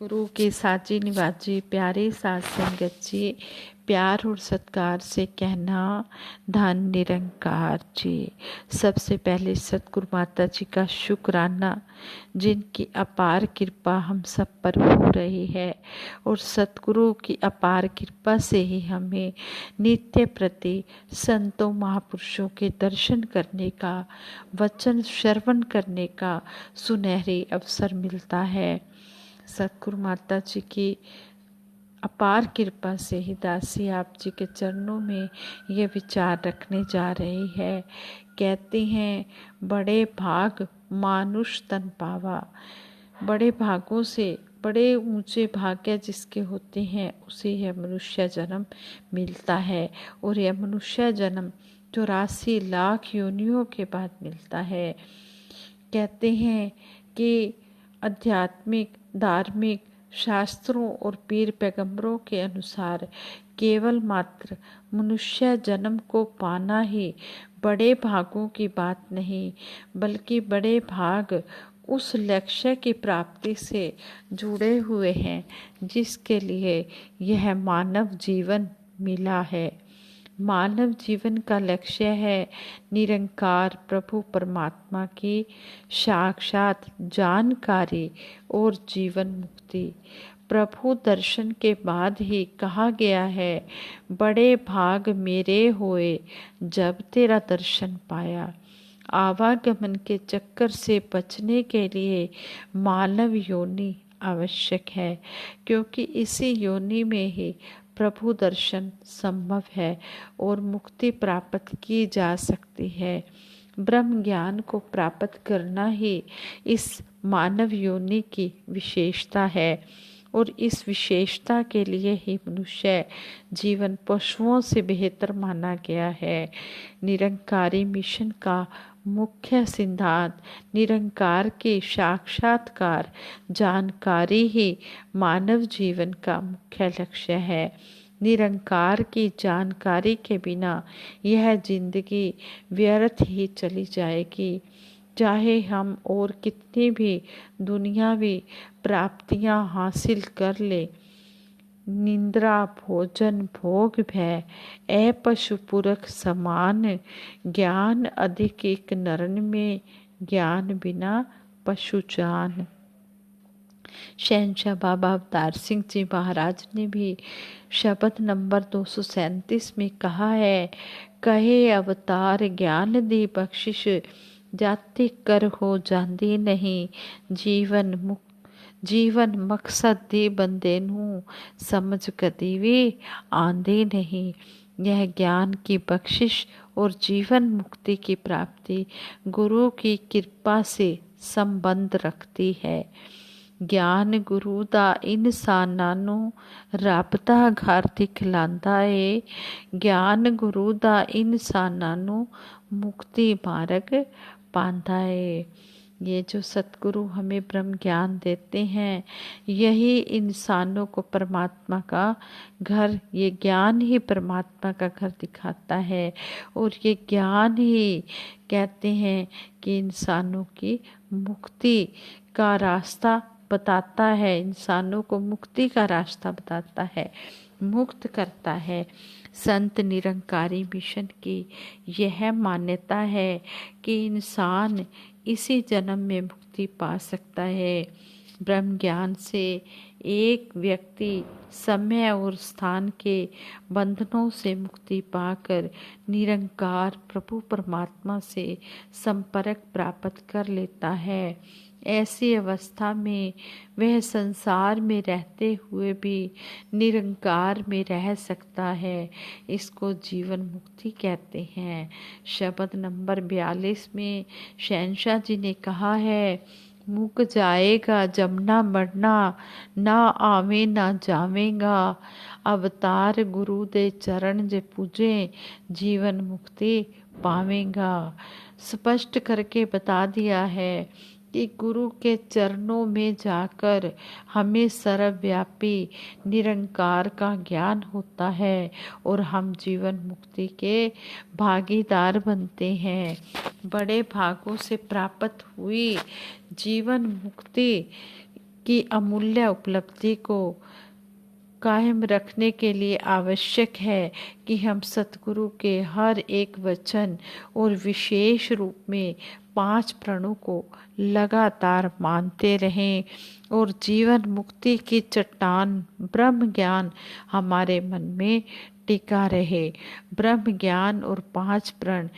गुरु के साची निवाजी प्यारे साथ संगत जी, प्यार और सत्कार से कहना धन निरंकार जी। सबसे पहले सतगुरु माता जी का शुक्राना, जिनकी अपार कृपा हम सब पर हो रही है और सतगुरु की अपार कृपा से ही हमें नित्य प्रति संतों महापुरुषों के दर्शन करने का, वचन श्रवण करने का सुनहरी अवसर मिलता है। सतगुरु माता जी की अपार कृपा से ही दासी आप जी के चरणों में ये विचार रखने जा रही है। कहते हैं बड़े भाग मानुष तन पावा। बड़े भागों से बड़े ऊंचे भाग्य जिसके होते हैं उसे यह मनुष्य जन्म मिलता है और यह मनुष्य जन्म 84 लाख योनियों के बाद मिलता है। कहते हैं कि आध्यात्मिक धार्मिक शास्त्रों और पीर पैगंबरों के अनुसार केवल मात्र मनुष्य जन्म को पाना ही बड़े भागों की बात नहीं, बल्कि बड़े भाग उस लक्ष्य की प्राप्ति से जुड़े हुए हैं जिसके लिए यह मानव जीवन मिला है। मानव जीवन का लक्ष्य है निरंकार प्रभु परमात्मा की साक्षात जानकारी और जीवन मुक्ति। प्रभु दर्शन के बाद ही कहा गया है, बड़े भाग मेरे होए जब तेरा दर्शन पाया। आवागमन के चक्कर से बचने के लिए मानव योनि आवश्यक है, क्योंकि इसी योनि में ही प्रभु दर्शन संभव है और मुक्ति प्राप्त की जा सकती है। ब्रह्म ज्ञान को प्राप्त करना ही इस मानव योनि की विशेषता है और इस विशेषता के लिए ही मनुष्य जीवन पशुओं से बेहतर माना गया है। निरंकारी मिशन का मुख्य सिद्धांत निरंकार के साक्षात्कार जानकारी ही मानव जीवन का मुख्य लक्ष्य है। निरंकार की जानकारी के बिना यह जिंदगी व्यर्थ ही चली जाएगी। चाहे हम और कितनी भी दुनियावी प्राप्तियां हासिल कर ले, निंद्रा भोजन भोग भय ए पशु पुरख समान। ज्ञान अधिक एक नरन में, ज्ञान बिना पशु जान। शहंशाह बाबा अवतार सिंह जी महाराज ने भी शब्द नंबर 237 में कहा है, कहे अवतार ज्ञान दी बख्शिश, जाति कर हो जाती नहीं। जीवन मकसद दी बंदे नू, समझ कदी भी आंदी नहीं। यह ज्ञान की बख्शिश और जीवन मुक्ति की प्राप्ति गुरु की कृपा से संबंध रखती है। ज्ञान गुरु दा इंसानां नू रब दा घर दिखलांदा है। ज्ञान गुरु दा इंसानां नू मुक्ति मार्ग पांदा है। ये जो सतगुरु हमें ब्रह्म ज्ञान देते हैं, यही इंसानों को परमात्मा का घर, ये ज्ञान ही परमात्मा का घर दिखाता है और ये ज्ञान ही कहते हैं कि इंसानों की मुक्ति का रास्ता बताता है, इंसानों को मुक्ति का रास्ता बताता है, मुक्त करता है। संत निरंकारी मिशन की यह मान्यता है कि इंसान इसी जन्म में मुक्ति पा सकता है। ब्रह्म ज्ञान से एक व्यक्ति समय और स्थान के बंधनों से मुक्ति पाकर निरंकार प्रभु परमात्मा से संपर्क प्राप्त कर लेता है। ऐसी अवस्था में वह संसार में रहते हुए भी निरंकार में रह सकता है। इसको जीवन मुक्ति कहते हैं। शब्द नंबर 42 में शहंशाह जी ने कहा है, मुक जाएगा जमना मरना, ना आवे ना जावेगा। अवतार गुरु दे चरण जे पूजे, जीवन मुक्ति पावेगा। स्पष्ट करके बता दिया है कि गुरु के चरणों में जाकर हमें सर्वव्यापी निरंकार का ज्ञान होता है और हम जीवन मुक्ति के भागीदार बनते हैं। बड़े भागों से प्राप्त हुई जीवन मुक्ति की अमूल्य उपलब्धि को कायम रखने के लिए आवश्यक है कि हम सतगुरु के हर एक वचन और विशेष रूप में 5 प्रणों को लगातार मानते रहें और जीवन मुक्ति की चट्टान ब्रह्म ज्ञान हमारे मन में टिका रहे। ब्रह्म ज्ञान और 5 प्रण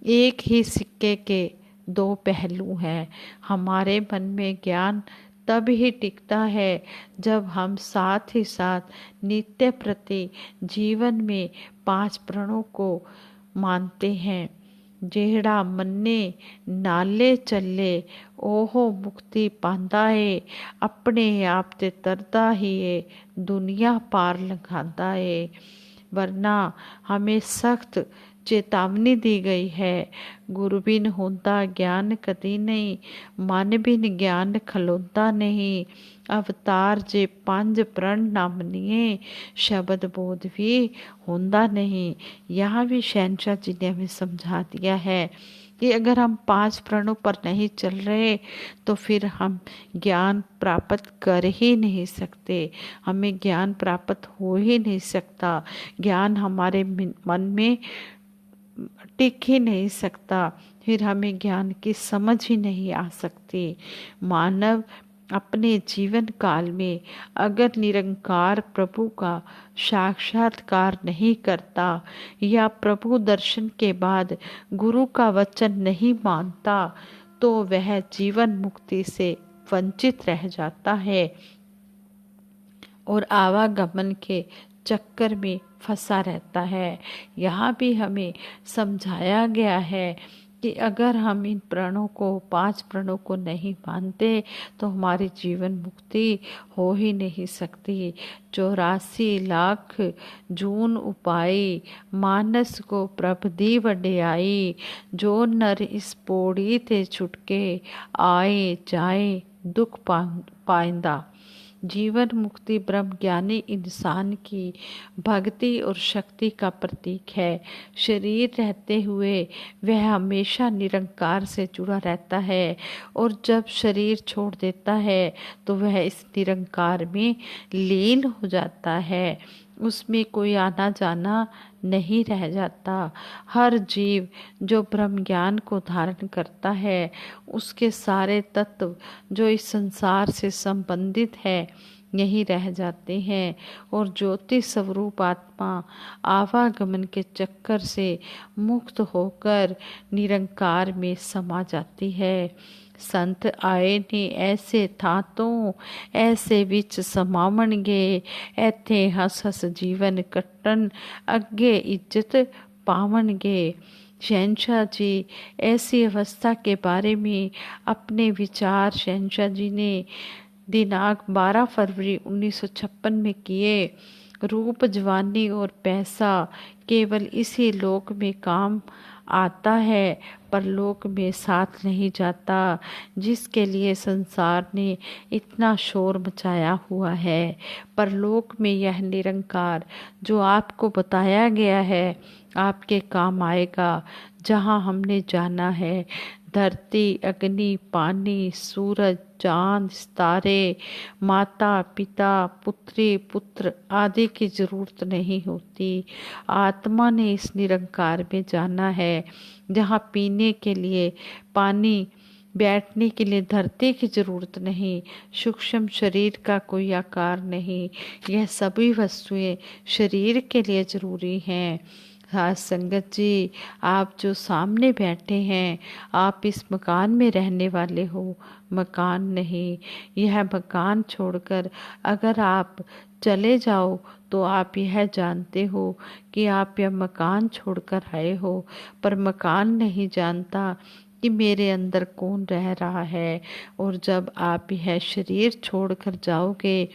एक ही सिक्के के 2 पहलू हैं। हमारे मन में ज्ञान तब ही टिकता है जब हम साथ ही साथ नित्य प्रति जीवन में 5 प्रणों को मानते हैं। जेड़ा मन्ने नाले चले ओहो मुक्ति पांदा है, अपने आप ते तरदा ही है, दुनिया पार लंघांदा है। वरना हमें सख्त चेतावनी दी गई है, गुरु बिन होंदा ज्ञान कदी नहीं, मन बिन ज्ञान खलोंदा नहीं। अवतार जे 5 प्रण ना मनिए, शब्द बोध भी होंदा नहीं। यहाँ भी शहंशाह जी ने हमें समझा दिया है कि अगर हम 5 प्रणों पर नहीं चल रहे तो फिर हम ज्ञान प्राप्त कर ही नहीं सकते, हमें ज्ञान प्राप्त हो ही नहीं सकता, ज्ञान हमारे मन में टिक ही नहीं सकता, फिर हमें ज्ञान की समझ ही नहीं आ सकती। मानव अपने जीवन काल में अगर निरंकार प्रभु का साक्षात्कार नहीं करता या प्रभु दर्शन के बाद गुरु का वचन नहीं मानता तो वह जीवन मुक्ति से वंचित रह जाता है और आवागमन के चक्कर में फंसा रहता है। यहाँ भी हमें समझाया गया है कि अगर हम इन प्रणों को 5 प्रणों को नहीं मानते तो हमारी जीवन मुक्ति हो ही नहीं सकती। 84 लाख जून उपाई, मानस को प्रभ दी वड्याई, जो नर इस पौड़ी ते छुटके, आए जाए दुख पाइंदा। जीवन मुक्ति ब्रह्म ज्ञानी इंसान की भक्ति और शक्ति का प्रतीक है। शरीर रहते हुए वह हमेशा निरंकार से जुड़ा रहता है और जब शरीर छोड़ देता है तो वह इस निरंकार में लीन हो जाता है, उसमें कोई आना जाना नहीं रह जाता। हर जीव जो ब्रह्म ज्ञान को धारण करता है उसके सारे तत्व जो इस संसार से संबंधित है यहीं रह जाते हैं और ज्योति स्वरूप आत्मा आवागमन के चक्कर से मुक्त होकर निरंकार में समा जाती है। संत आए ने ऐसे थातों ऐसे विच समावणगे, ऐथे हस हस जीवन कट्टन अगे इज्जत पावणगे। शहंशाह जी ऐसी अवस्था के बारे में अपने विचार शहंशाह जी ने दिनांक 12 फरवरी 1956 में किए। रूप जवानी और पैसा केवल इसी लोक में काम आता है, परलोक में साथ नहीं जाता, जिसके लिए संसार ने इतना शोर मचाया हुआ है। परलोक में यह निरंकार जो आपको बताया गया है आपके काम आएगा। जहाँ हमने जाना है धरती अग्नि पानी सूरज चांद तारे माता पिता पुत्री पुत्र आदि की जरूरत नहीं होती। आत्मा ने इस निरंकार में जाना है जहाँ पीने के लिए पानी बैठने के लिए धरती की जरूरत नहीं, सूक्ष्म शरीर का कोई आकार नहीं, यह सभी वस्तुएं शरीर के लिए जरूरी हैं। हाँ संगत जी, आप जो सामने बैठे हैं आप इस मकान में रहने वाले हो, मकान नहीं। यह मकान छोड़कर अगर आप चले जाओ तो आप यह जानते हो कि आप यह मकान छोड़कर आए हो, पर मकान नहीं जानता कि मेरे अंदर कौन रह रहा है। और जब आप यह शरीर छोड़कर जाओगे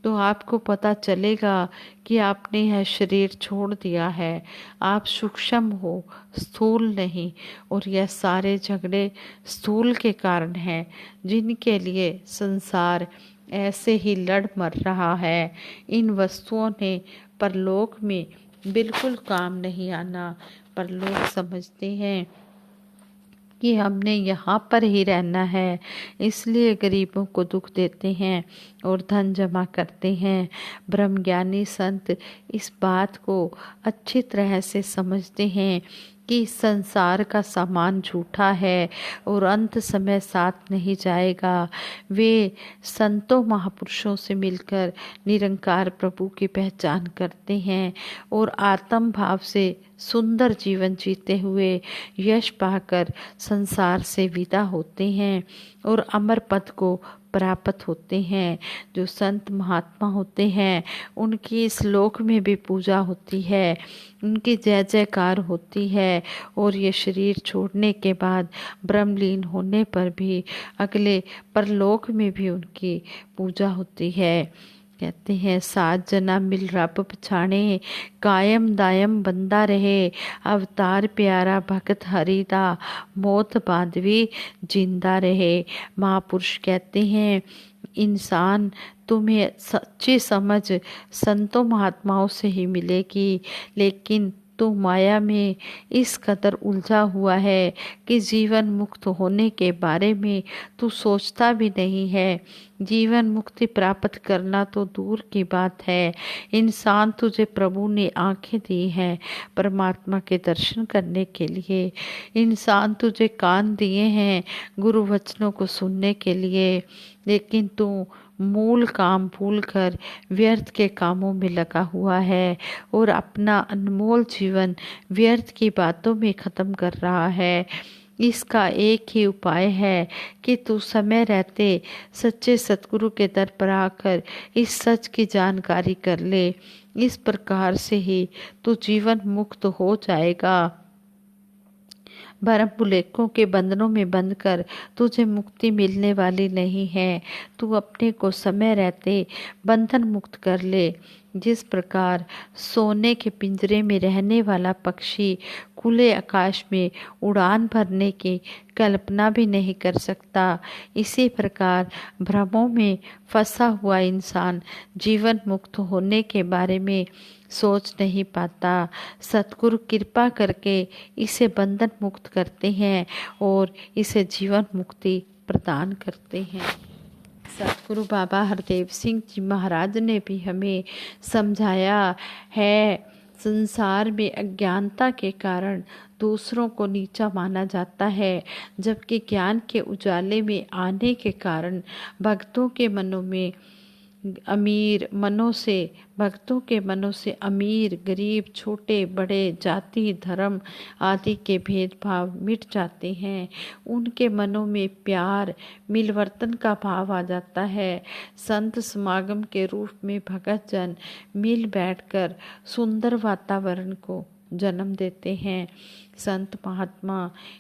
तो आपको पता चलेगा कि आपने यह शरीर छोड़ दिया है, आप सूक्ष्म हो स्थूल नहीं। और यह सारे झगड़े स्थूल के कारण हैं जिनके लिए संसार ऐसे ही लड़ मर रहा है। इन वस्तुओं ने परलोक में बिल्कुल काम नहीं आना। परलोक समझते हैं कि हमने यहाँ पर ही रहना है, इसलिए गरीबों को दुख देते हैं और धन जमा करते हैं। ब्रह्मज्ञानी संत इस बात को अच्छी तरह से समझते हैं कि संसार का सामान झूठा है और अंत समय साथ नहीं जाएगा। वे संतों महापुरुषों से मिलकर निरंकार प्रभु की पहचान करते हैं और आत्म भाव से सुंदर जीवन जीते हुए यश पाकर संसार से विदा होते हैं और अमर पद को प्राप्त होते हैं। जो संत महात्मा होते हैं उनकी इस लोक में भी पूजा होती है, उनकी जय जयकार होती है और ये शरीर छोड़ने के बाद ब्रह्मलीन होने पर भी अगले परलोक में भी उनकी पूजा होती है। कहते हैं सात जना मिल रब पछाणे, कायम दायम बंदा रहे, अवतार प्यारा भगत हरिदा, मौत बांधवी जिंदा रहे। महापुरुष कहते हैं इंसान तुम्हें सच्ची समझ संतों महात्माओं से ही मिलेगी, लेकिन तू माया में इस कदर उलझा हुआ है कि जीवन मुक्त होने के बारे में तू सोचता भी नहीं है। जीवन मुक्ति प्राप्त करना तो दूर की बात है। इंसान तुझे प्रभु ने आंखें दी हैं परमात्मा के दर्शन करने के लिए। इंसान तुझे कान दिए हैं गुरु वचनों को सुनने के लिए, लेकिन तू मूल काम भूलकर व्यर्थ के कामों में लगा हुआ है और अपना अनमोल जीवन व्यर्थ की बातों में खत्म कर रहा है। इसका एक ही उपाय है कि तू समय रहते सच्चे सतगुरु के दर पर आकर इस सच की जानकारी कर ले। इस प्रकार से ही तू जीवन मुक्त हो जाएगा। भरम बुलेकों के बंधनों में बंध कर तुझे मुक्ति मिलने वाली नहीं है। तू अपने को समय रहते बंधन मुक्त कर ले। जिस प्रकार सोने के पिंजरे में रहने वाला पक्षी खुले आकाश में उड़ान भरने की कल्पना भी नहीं कर सकता, इसी प्रकार भ्रमों में फंसा हुआ इंसान जीवन मुक्त होने के बारे में सोच नहीं पाता। सतगुरु कृपा करके इसे बंधन मुक्त करते हैं और इसे जीवन मुक्ति प्रदान करते हैं। सतगुरु बाबा हरदेव सिंह जी महाराज ने भी हमें समझाया है, संसार में अज्ञानता के कारण दूसरों को नीचा माना जाता है, जबकि ज्ञान के उजाले में आने के कारण भक्तों के मनों से अमीर गरीब छोटे बड़े जाति धर्म आदि के भेदभाव मिट जाते हैं। उनके मनों में प्यार मिलवर्तन का भाव आ जाता है। संत समागम के रूप में भगत जन मिल बैठकर सुंदर वातावरण को जन्म देते हैं। संत महात्मा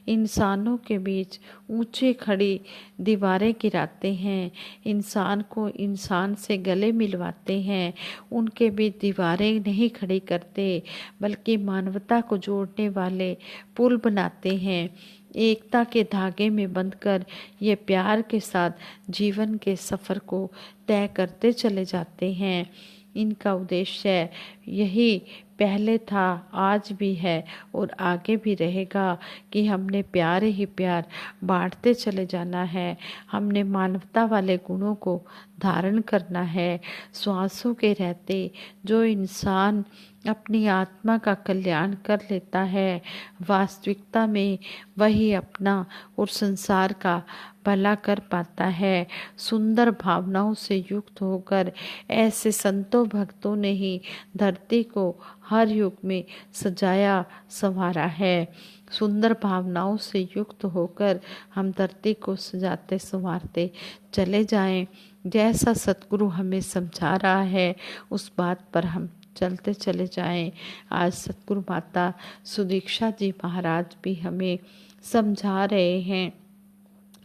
इंसानों के बीच ऊंचे खड़ी दीवारें गिराते हैं, इंसान को इंसान से गले मिलवाते हैं। उनके बीच दीवारें नहीं खड़ी करते, बल्कि मानवता को जोड़ने वाले पुल बनाते हैं। एकता के धागे में बंधकर ये प्यार के साथ जीवन के सफ़र को तय करते चले जाते हैं। इनका उद्देश्य यही पहले था, आज भी है और आगे भी रहेगा कि हमने प्यार ही प्यार बांटते चले जाना है। हमने मानवता वाले गुणों को धारण करना है। श्वासों के रहते जो इंसान अपनी आत्मा का कल्याण कर लेता है, वास्तविकता में वही अपना और संसार का भला कर पाता है। सुंदर भावनाओं से युक्त होकर ऐसे संतों भक्तों ने ही धरती को हर युग में सजाया संवारा है। सुंदर भावनाओं से युक्त होकर हम धरती को सजाते संवारते चले जाएं। जैसा सतगुरु हमें समझा रहा है उस बात पर हम चलते चले जाएं। आज सतगुरु माता सुदीक्षा जी महाराज भी हमें समझा रहे हैं,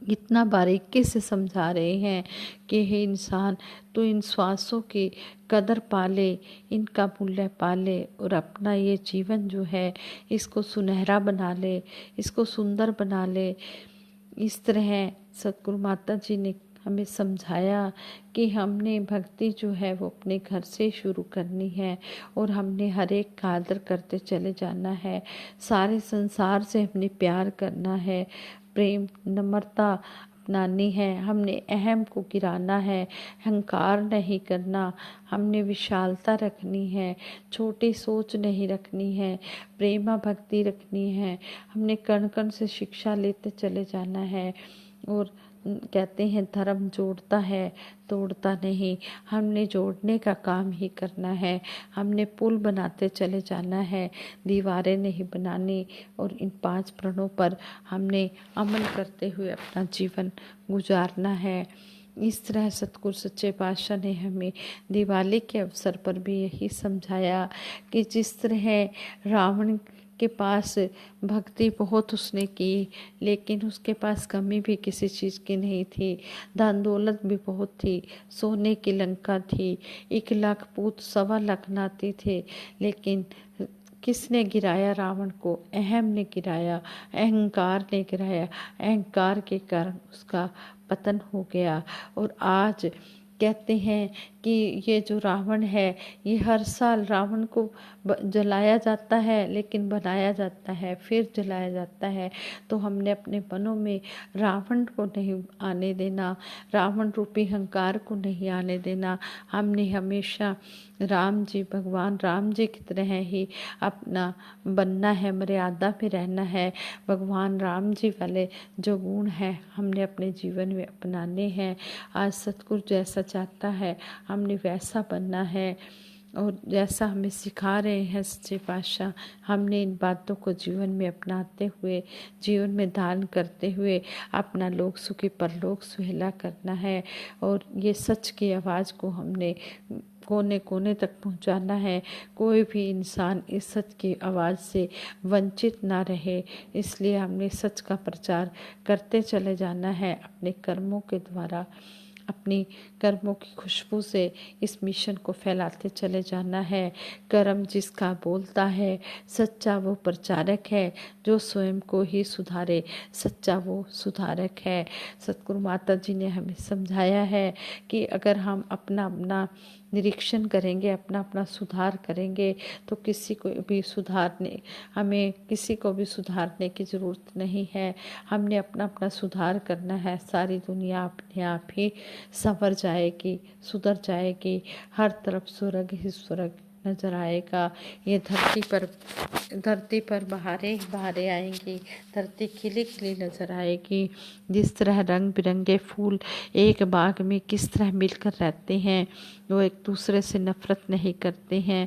इतना बारीकी से समझा रहे हैं कि हे इंसान, तो इन श्वासों की कदर पाले, इनका मूल्य पाले और अपना ये जीवन जो है इसको सुनहरा बना ले, इसको सुंदर बना ले। इस तरह सतगुरु माता जी ने हमें समझाया कि हमने भक्ति जो है वो अपने घर से शुरू करनी है और हमने हर एक का आदर करते चले जाना है। सारे संसार से हमने प्यार करना है। प्रेम नम्रता अपनानी है, हमने अहम को गिराना है, अहंकार नहीं करना, हमने विशालता रखनी है, छोटी सोच नहीं रखनी है, प्रेमा भक्ति रखनी है, हमने कण कण से शिक्षा लेते चले जाना है। और कहते हैं धर्म जोड़ता है तोड़ता नहीं, हमने जोड़ने का काम ही करना है, हमने पुल बनाते चले जाना है, दीवारें नहीं बनानी। और इन 5 प्रणों पर हमने अमल करते हुए अपना जीवन गुजारना है। इस तरह सतगुरु सच्चे पातशाह ने हमें दिवाली के अवसर पर भी यही समझाया कि जिस तरह रावण के पास भक्ति बहुत उसने की, लेकिन उसके पास कमी भी किसी चीज़ की नहीं थी, धन दौलत भी बहुत थी, सोने की लंका थी, 1 लाख पूत 1.25 लाख नाती थे, लेकिन किसने गिराया रावण को? अहम ने गिराया, अहंकार ने गिराया, अहंकार के कारण उसका पतन हो गया। और आज कहते हैं कि ये जो रावण है, ये हर साल रावण को जलाया जाता है, लेकिन बनाया जाता है, फिर जलाया जाता है। तो हमने अपने मनों में रावण को नहीं आने देना, रावण रूपी अहंकार को नहीं आने देना। हमने हमेशा राम जी, भगवान राम जी की तरह ही अपना बनना है, मर्यादा में रहना है। भगवान राम जी वाले जो गुण हैं हमने अपने जीवन में अपनाने हैं। आज सतगुरु जैसा चाहता है हमने वैसा बनना है, और जैसा हमें सिखा रहे हैं सच्चे पातशाह, हमने इन बातों को जीवन में अपनाते हुए, जीवन में दान करते हुए अपना लोक सुखी परलोक सुहेला करना है। और ये सच की आवाज़ को हमने कोने कोने तक पहुंचाना है। कोई भी इंसान इस सच की आवाज़ से वंचित ना रहे, इसलिए हमने सच का प्रचार करते चले जाना है। अपने कर्मों के द्वारा, अपनी कर्मों की खुशबू से इस मिशन को फैलाते चले जाना है। कर्म जिसका बोलता है, सच्चा वो प्रचारक है, जो स्वयं को ही सुधारे, सच्चा वो सुधारक है। सतगुरु माता जी ने हमें समझाया है कि अगर हम अपना अपना निरीक्षण करेंगे, अपना अपना सुधार करेंगे, तो किसी को भी सुधारने हमें किसी को भी सुधारने की ज़रूरत नहीं है। हमने अपना अपना सुधार करना है, सारी दुनिया अपने आप ही संवर जाएगी, सुधर जाएगी। हर तरफ स्वर्ग ही स्वर्ग नजर आएगा। ये धरती पर बहारें ही बहारें आएंगी, धरती खिली खिली नजर आएगी। जिस तरह रंग बिरंगे फूल एक बाग में किस तरह मिलकर रहते हैं, वो एक दूसरे से नफरत नहीं करते हैं।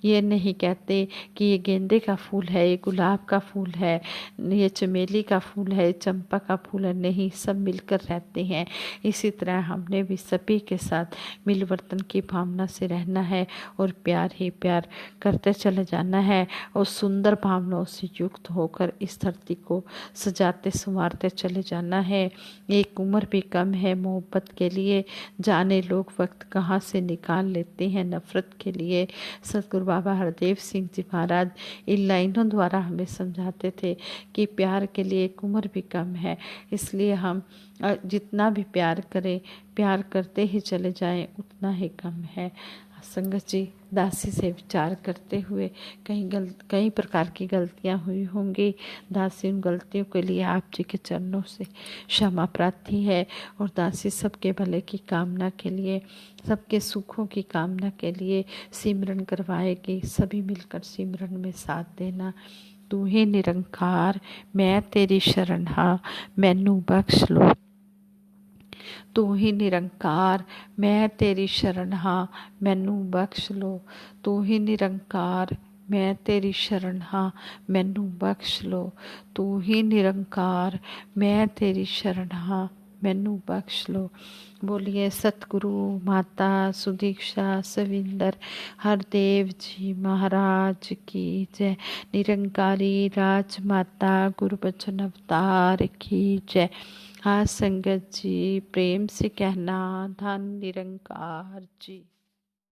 ये नहीं कहते कि ये गेंदे का फूल है, ये गुलाब का फूल है, ये चमेली का फूल है, चंपा का फूल है, नहीं, सब मिलकर रहते हैं। इसी तरह हमने भी सभी के साथ मिलवर्तन की भावना से रहना है और प्यार ही प्यार करते चले जाना है, और सुंदर भावनाओं से युक्त होकर इस धरती को सजाते संवारते चले जाना है। एक उम्र भी कम है मोहब्बत के लिए, जाने लोग वक्त कहाँ से निकाल लेते हैं नफरत के लिए। सतगुरु बाबा हरदेव सिंह जी महाराज इन लाइनों द्वारा हमें समझाते थे कि प्यार के लिए एक उम्र भी कम है, इसलिए हम जितना भी प्यार करें, प्यार करते ही चले जाएं, उतना ही कम है। संगत जी, दासी से विचार करते हुए कई प्रकार की गलतियां हुई होंगी। दासी उन गलतियों के लिए आप जी के चरणों से क्षमा प्रार्थी है, और दासी सबके भले की कामना के लिए, सबके सुखों की कामना के लिए सिमरन करवाएगी। सभी मिलकर सिमरन में साथ देना। तू ही निरंकार, मैं तेरी शरण हाँ, मैनू बख्श लो। तू ही निरंकार, मैं तेरी शरण हाँ, मैनू बख्श लो। तू ही निरंकार, मैं तेरी शरण हाँ, मैनू बख्श लो। तू ही निरंकार, मैं तेरी शरण हाँ, मैनू बख्श लो। बोलिए सतगुरु माता सुदीक्षा सविंदर हरदेव जी महाराज की जय। निरंकारी राजमाता गुरुबचन अवतार की जय। हाँ संगत जी, प्रेम से कहना धन निरंकार जी।